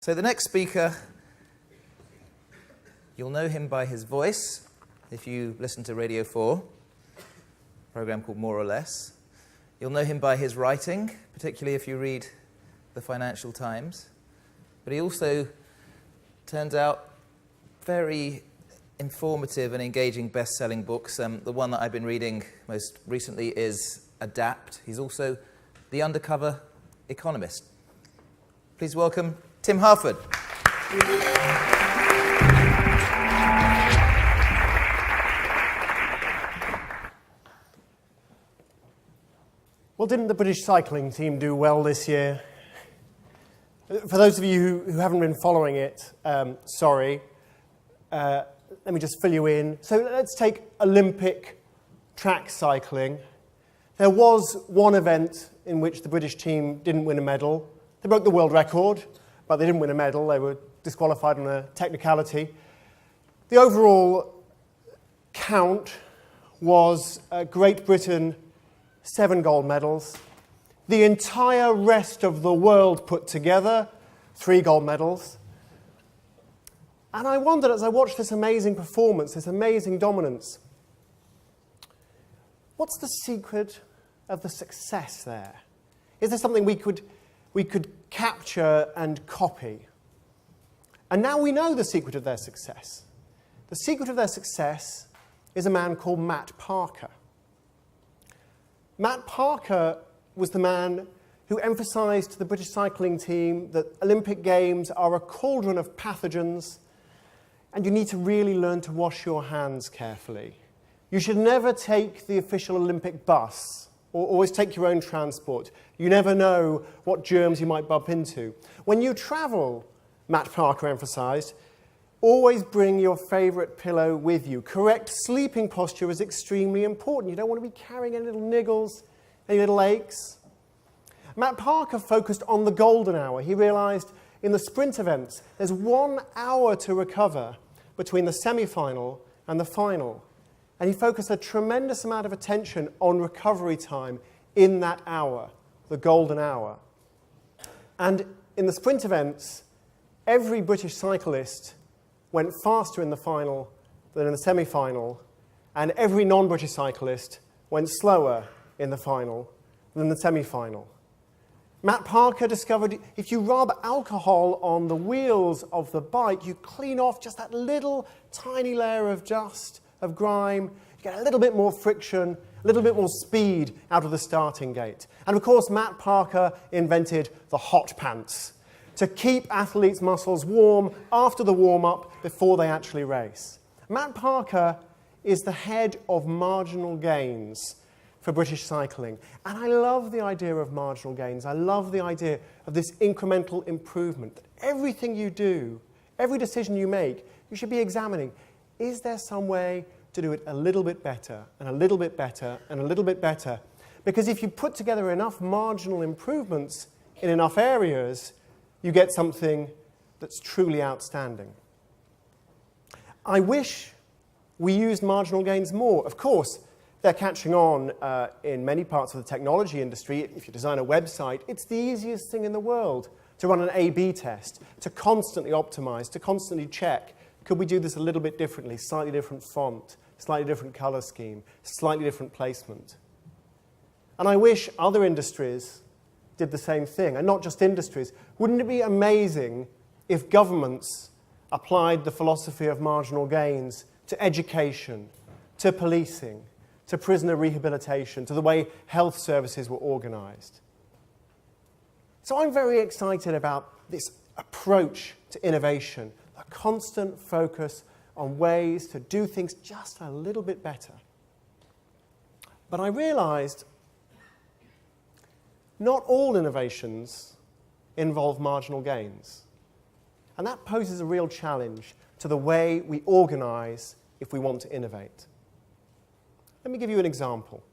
So the next speaker, you'll know him by his voice if you listen to Radio 4, a program called More or Less. You'll know him by his writing, particularly if you read the Financial Times. But he also turns out very informative and engaging best-selling books. The one that I've been reading most recently is Adapt. He's also the Undercover Economist. Please welcome Tim Harford. Well, didn't the British cycling team do well this year? For those of you who haven't been following it, sorry. Let me just fill you in. So let's take Olympic track cycling. There was one event in which the British team didn't win a medal. They broke the world record, but they didn't win a medal. They were disqualified on a technicality. The overall count was Great Britain, 7 gold medals. The entire rest of the world put together, 3 gold medals. And I wondered, as I watched this amazing performance, this amazing dominance, what's the secret of the success there? Is there something we could capture and copy? And now we know the secret of their success. The secret of their success is a man called Matt Parker. Matt Parker was the man who emphasized to the British cycling team that Olympic Games are a cauldron of pathogens and you need to really learn to wash your hands carefully. You should never take the official Olympic bus or always take your own transport. You never know what germs you might bump into. When you travel, Matt Parker emphasized, always bring your favorite pillow with you. Correct sleeping posture is extremely important. You don't want to be carrying any little niggles, any little aches. Matt Parker focused on the golden hour. He realized in the sprint events, there's 1 hour to recover between the semi-final and the final. And he focused a tremendous amount of attention on recovery time in that hour, the golden hour. And in the sprint events, every British cyclist went faster in the final than in the semi-final, and every non-British cyclist went slower in the final than the semi-final. Matt Parker discovered if you rub alcohol on the wheels of the bike, you clean off just that little tiny layer of dust, of grime, you get a little bit more friction, a little bit more speed out of the starting gate. And of course, Matt Parker invented the hot pants to keep athletes' muscles warm after the warm-up before they actually race. Matt Parker is the head of marginal gains for British cycling. And I love the idea of marginal gains. I love the idea of this incremental improvement. That everything you do, every decision you make, you should be examining, is there some way to do it a little bit better, and a little bit better, and a little bit better? Because if you put together enough marginal improvements in enough areas, you get something that's truly outstanding. I wish we used marginal gains more. Of course, they're catching on in many parts of the technology industry. If you design a website, it's the easiest thing in the world to run an A/B test, to constantly optimize, to constantly check, could we do this a little bit differently, slightly different font, slightly different color scheme, slightly different placement. And I wish other industries did the same thing, and not just industries. Wouldn't it be amazing if governments applied the philosophy of marginal gains to education, to policing, to prisoner rehabilitation, to the way health services were organized? So I'm very excited about this approach to innovation, a constant focus on ways to do things just a little bit better. But I realized not all innovations involve marginal gains. And that poses a real challenge to the way we organize if we want to innovate. Let me give you an example.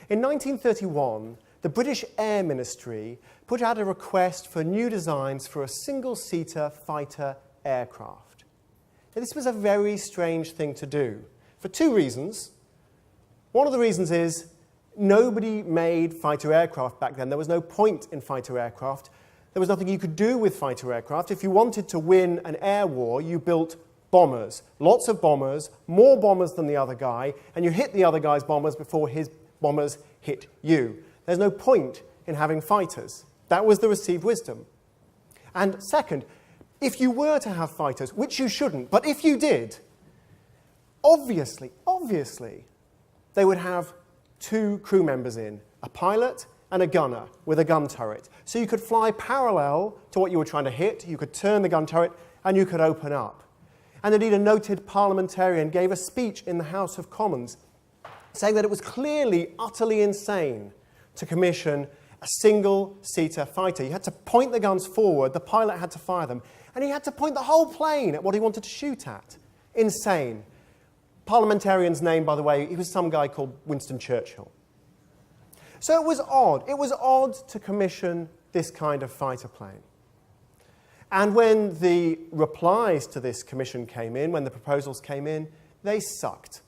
In 1931, the British Air Ministry put out a request for new designs for a single-seater fighter aircraft. Now, this was a very strange thing to do for 2 reasons. One of the reasons is nobody made fighter aircraft back then. There was no point in fighter aircraft. There was nothing you could do with fighter aircraft. If you wanted to win an air war, you built bombers. Lots of bombers, more bombers than the other guy, and you hit the other guy's bombers before his bombers hit you. There's no point in having fighters. That was the received wisdom. And second, if you were to have fighters, which you shouldn't, but if you did, obviously, they would have 2 crew members in, a pilot and a gunner with a gun turret. So you could fly parallel to what you were trying to hit, you could turn the gun turret, and you could open up. And indeed, a noted parliamentarian gave a speech in the House of Commons saying that it was clearly utterly insane to commission a single-seater fighter. You had to point the guns forward, the pilot had to fire them, and he had to point the whole plane at what he wanted to shoot at. Insane. Parliamentarian's name, by the way, he was some guy called Winston Churchill. So it was odd. It was odd to commission this kind of fighter plane. And when the replies to this commission came in, when the proposals came in, they sucked.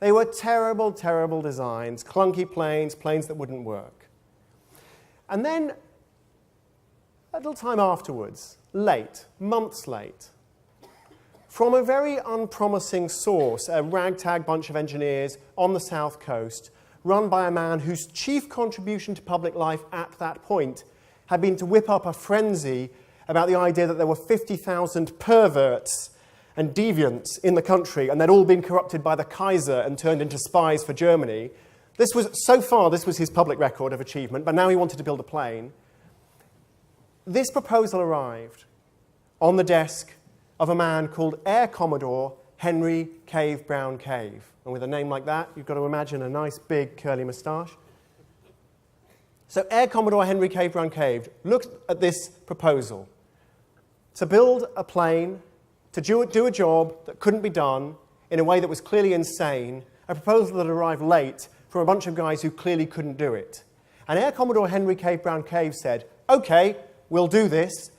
They were terrible, terrible designs, clunky planes, planes that wouldn't work. And then, a little time afterwards, late, months late, from a very unpromising source, a ragtag bunch of engineers on the south coast, run by a man whose chief contribution to public life at that point had been to whip up a frenzy about the idea that there were 50,000 perverts and deviants in the country, and they'd all been corrupted by the Kaiser and turned into spies for Germany. This was his public record of achievement, but now he wanted to build a plane. This proposal arrived on the desk of a man called Air Commodore Henry Cave Brown Cave. And with a name like that, you've got to imagine a nice big curly moustache. So Air Commodore Henry Cave Brown Cave looked at this proposal to build a plane, to do a job that couldn't be done in a way that was clearly insane, a proposal that arrived late from a bunch of guys who clearly couldn't do it. And Air Commodore Henry Cave Brown Cave said, OK, we'll do this.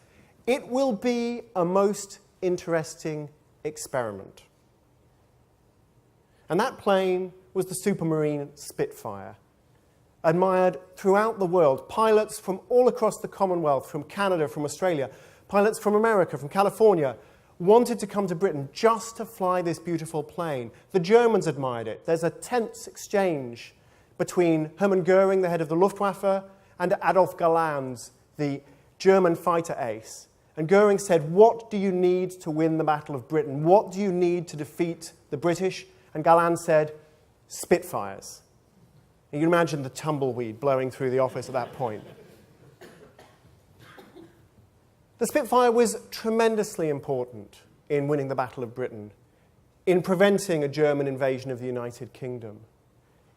It will be a most interesting experiment. And that plane was the Supermarine Spitfire, admired throughout the world. Pilots from all across the Commonwealth, from Canada, from Australia, pilots from America, from California, wanted to come to Britain just to fly this beautiful plane. The Germans admired it. There's a tense exchange between Hermann Goering, the head of the Luftwaffe, and Adolf Galland, the German fighter ace. And Goering said, what do you need to win the Battle of Britain? What do you need to defeat the British? And Galland said, Spitfires. And you can imagine the tumbleweed blowing through the office at that point. The Spitfire was tremendously important in winning the Battle of Britain, in preventing a German invasion of the United Kingdom,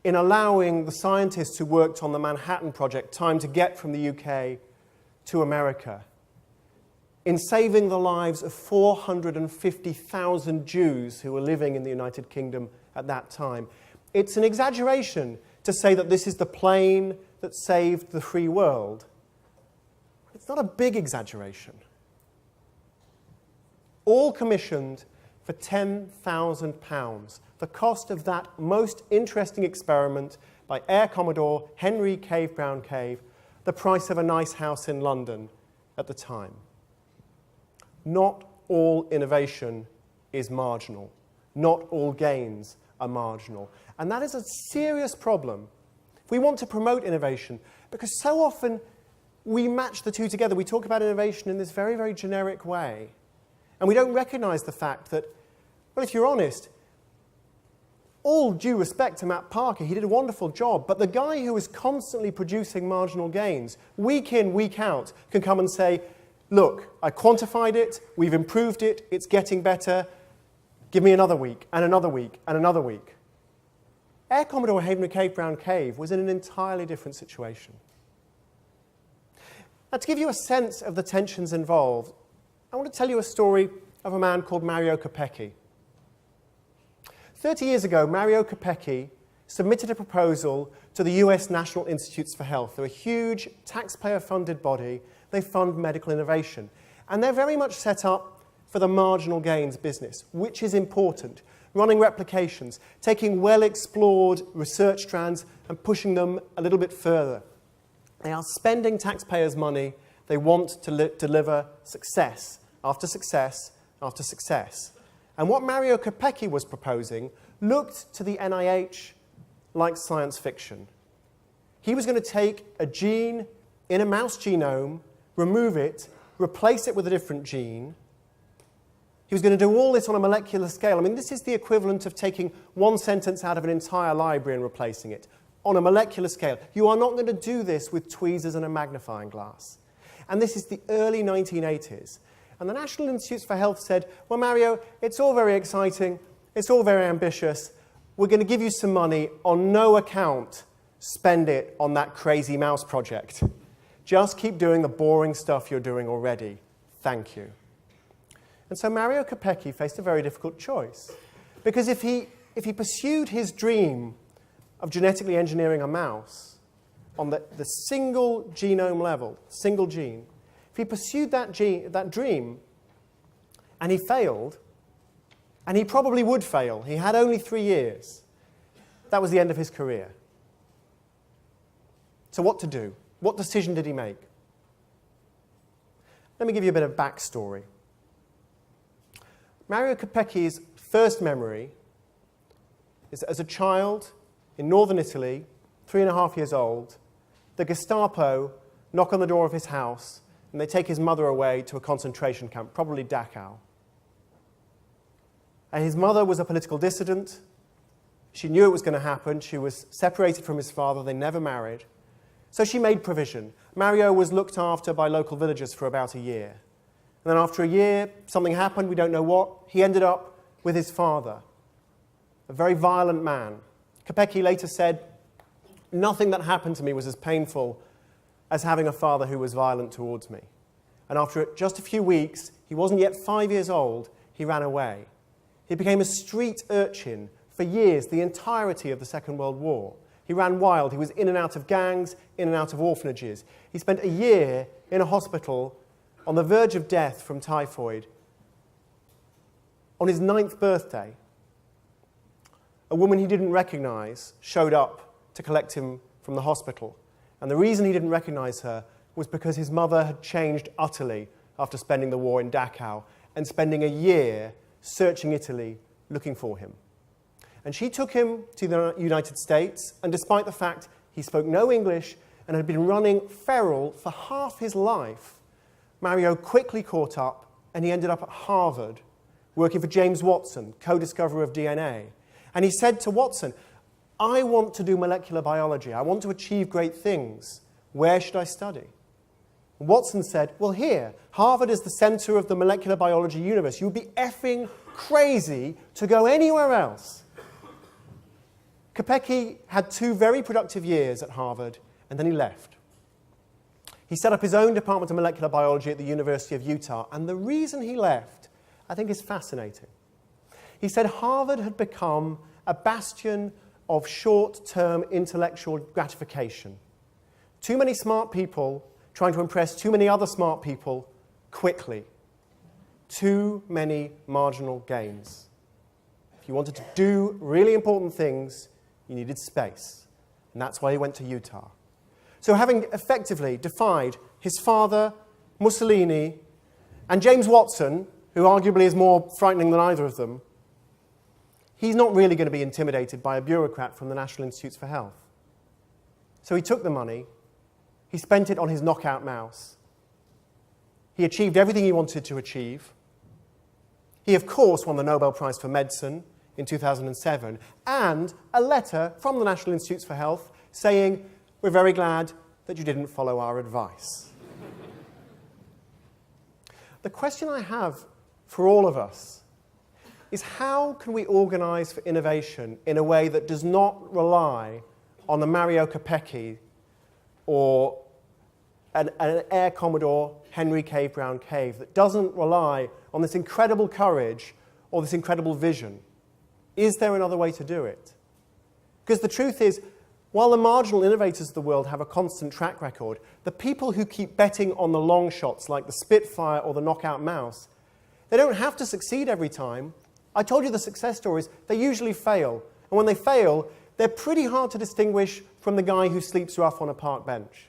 in allowing the scientists who worked on the Manhattan Project time to get from the UK to America, in saving the lives of 450,000 Jews who were living in the United Kingdom at that time. It's an exaggeration to say that this is the plane that saved the free world. It's not a big exaggeration. All commissioned for £10,000, the cost of that most interesting experiment by Air Commodore Henry Cave Brown Cave, the price of a nice house in London at the time. Not all innovation is marginal. Not all gains are marginal. And that is a serious problem if we want to promote innovation, because so often we match the two together. We talk about innovation in this very, very generic way. And we don't recognize the fact that, well, if you're honest, all due respect to Matt Parker, he did a wonderful job, but the guy who is constantly producing marginal gains, week in, week out, can come and say, look, I quantified it, we've improved it, it's getting better, give me another week, and another week, and another week. Air Commodore Henry Cave Brown Cave was in an entirely different situation. Now, to give you a sense of the tensions involved, I want to tell you a story of a man called Mario Capecchi. 30 years ago, Mario Capecchi submitted a proposal to the US National Institutes for Health. They're a huge taxpayer-funded body. They fund medical innovation. And they're very much set up for the marginal gains business, which is important. Running replications, taking well-explored research strands and pushing them a little bit further. They are spending taxpayers' money They want to deliver success after success after success. And what Mario Capecchi was proposing looked to the NIH like science fiction. He was going to take a gene in a mouse genome, remove it, replace it with a different gene. He was going to do all this on a molecular scale. I mean, this is the equivalent of taking one sentence out of an entire library and replacing it on a molecular scale. You are not going to do this with tweezers and a magnifying glass. And this is the early 1980s. And the National Institutes for Health said, well, Mario, it's all very exciting, it's all very ambitious. We're going to give you some money. On no account, spend it on that crazy mouse project. Just keep doing the boring stuff you're doing already. Thank you. And so Mario Capecchi faced a very difficult choice. Because if he pursued his dream of genetically engineering a mouse on the single genome level, single gene, if he pursued that dream and he failed, and he probably would fail, he had only 3 years, that was the end of his career. So what to do? What decision did he make? Let me give you a bit of backstory. Mario Capecchi's first memory is that as a child in northern Italy, 3.5 years old, the Gestapo knock on the door of his house and they take his mother away to a concentration camp, probably Dachau. And his mother was a political dissident. She knew it was going to happen. She was separated from his father. They never married. So she made provision. Mario was looked after by local villagers for about a year. And then after a year, something happened, we don't know what. He ended up with his father, a very violent man. Capecchi later said, nothing that happened to me was as painful as having a father who was violent towards me. And after just a few weeks, he wasn't yet 5 years old, he ran away. He became a street urchin for years, the entirety of the Second World War. He ran wild. He was in and out of gangs, in and out of orphanages. He spent a year in a hospital on the verge of death from typhoid. On his 9th birthday, a woman he didn't recognize showed up to collect him from the hospital. And the reason he didn't recognize her was because his mother had changed utterly after spending the war in Dachau and spending a year searching Italy looking for him. And she took him to the United States, and despite the fact he spoke no English and had been running feral for half his life, Mario quickly caught up, and he ended up at Harvard, working for James Watson, co-discoverer of DNA. And he said to Watson, I want to do molecular biology. I want to achieve great things. Where should I study? Watson said, well, here, Harvard is the center of the molecular biology universe. You'd be effing crazy to go anywhere else. Capecchi had 2 very productive years at Harvard, and then he left. He set up his own department of molecular biology at the University of Utah, and the reason he left, I think, is fascinating. He said Harvard had become a bastion of short-term intellectual gratification. Too many smart people trying to impress too many other smart people quickly. Too many marginal gains. If you wanted to do really important things, you needed space. And that's why he went to Utah. So having effectively defied his father, Mussolini, and James Watson, who arguably is more frightening than either of them, he's not really going to be intimidated by a bureaucrat from the National Institutes for Health. So he took the money, he spent it on his knockout mouse. He achieved everything he wanted to achieve. He, of course, won the Nobel Prize for Medicine in 2007, and a letter from the National Institutes for Health saying, we're very glad that you didn't follow our advice. The question I have for all of us is how can we organize for innovation in a way that does not rely on the Mario Capecchi or an Air Commodore Henry Cave Brown Cave, that doesn't rely on this incredible courage or this incredible vision? Is there another way to do it? Because the truth is, while the marginal innovators of the world have a constant track record, the people who keep betting on the long shots like the Spitfire or the knockout mouse, they don't have to succeed every time. I told you the success stories, they usually fail. And when they fail, they're pretty hard to distinguish from the guy who sleeps rough on a park bench.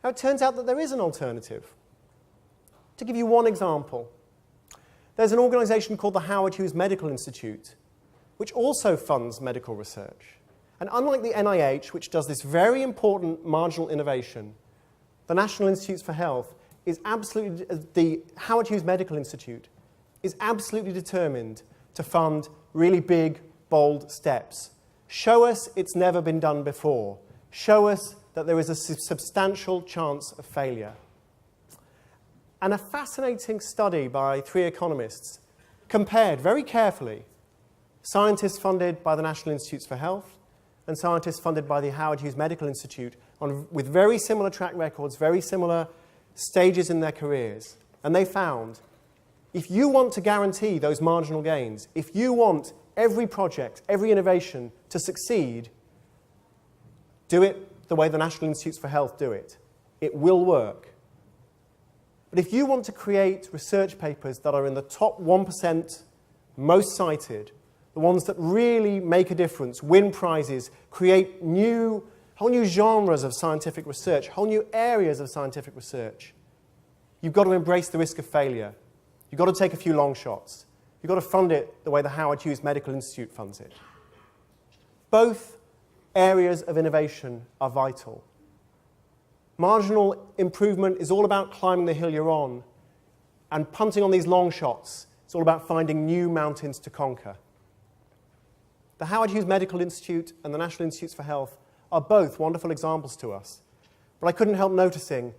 Now, it turns out that there is an alternative. To give you one example, there's an organisation called the Howard Hughes Medical Institute, which also funds medical research. And unlike the NIH, which does this very important marginal innovation, the National Institutes for Health is absolutely, the Howard Hughes Medical Institute is absolutely determined to fund really big, bold steps. Show us it's never been done before. Show us that there is a substantial chance of failure. And a fascinating study by 3 economists compared very carefully scientists funded by the National Institutes for Health and scientists funded by the Howard Hughes Medical Institute with very similar track records, very similar stages in their careers. And they found, if you want to guarantee those marginal gains, if you want every project, every innovation to succeed, do it the way the National Institutes for Health do it. It will work. But if you want to create research papers that are in the top 1%, most cited, the ones that really make a difference, win prizes, create whole new genres of scientific research, whole new areas of scientific research, you've got to embrace the risk of failure. You've got to take a few long shots. You've got to fund it the way the Howard Hughes Medical Institute funds it. Both areas of innovation are vital. Marginal improvement is all about climbing the hill you're on, and punting on these long shots, it's all about finding new mountains to conquer. The Howard Hughes Medical Institute and the National Institutes for Health are both wonderful examples to us, but I couldn't help noticing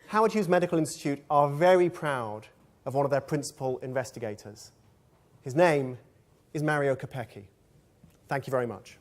Howard Hughes Medical Institute are very proud of one of their principal investigators. His name is Mario Capecchi. Thank you very much.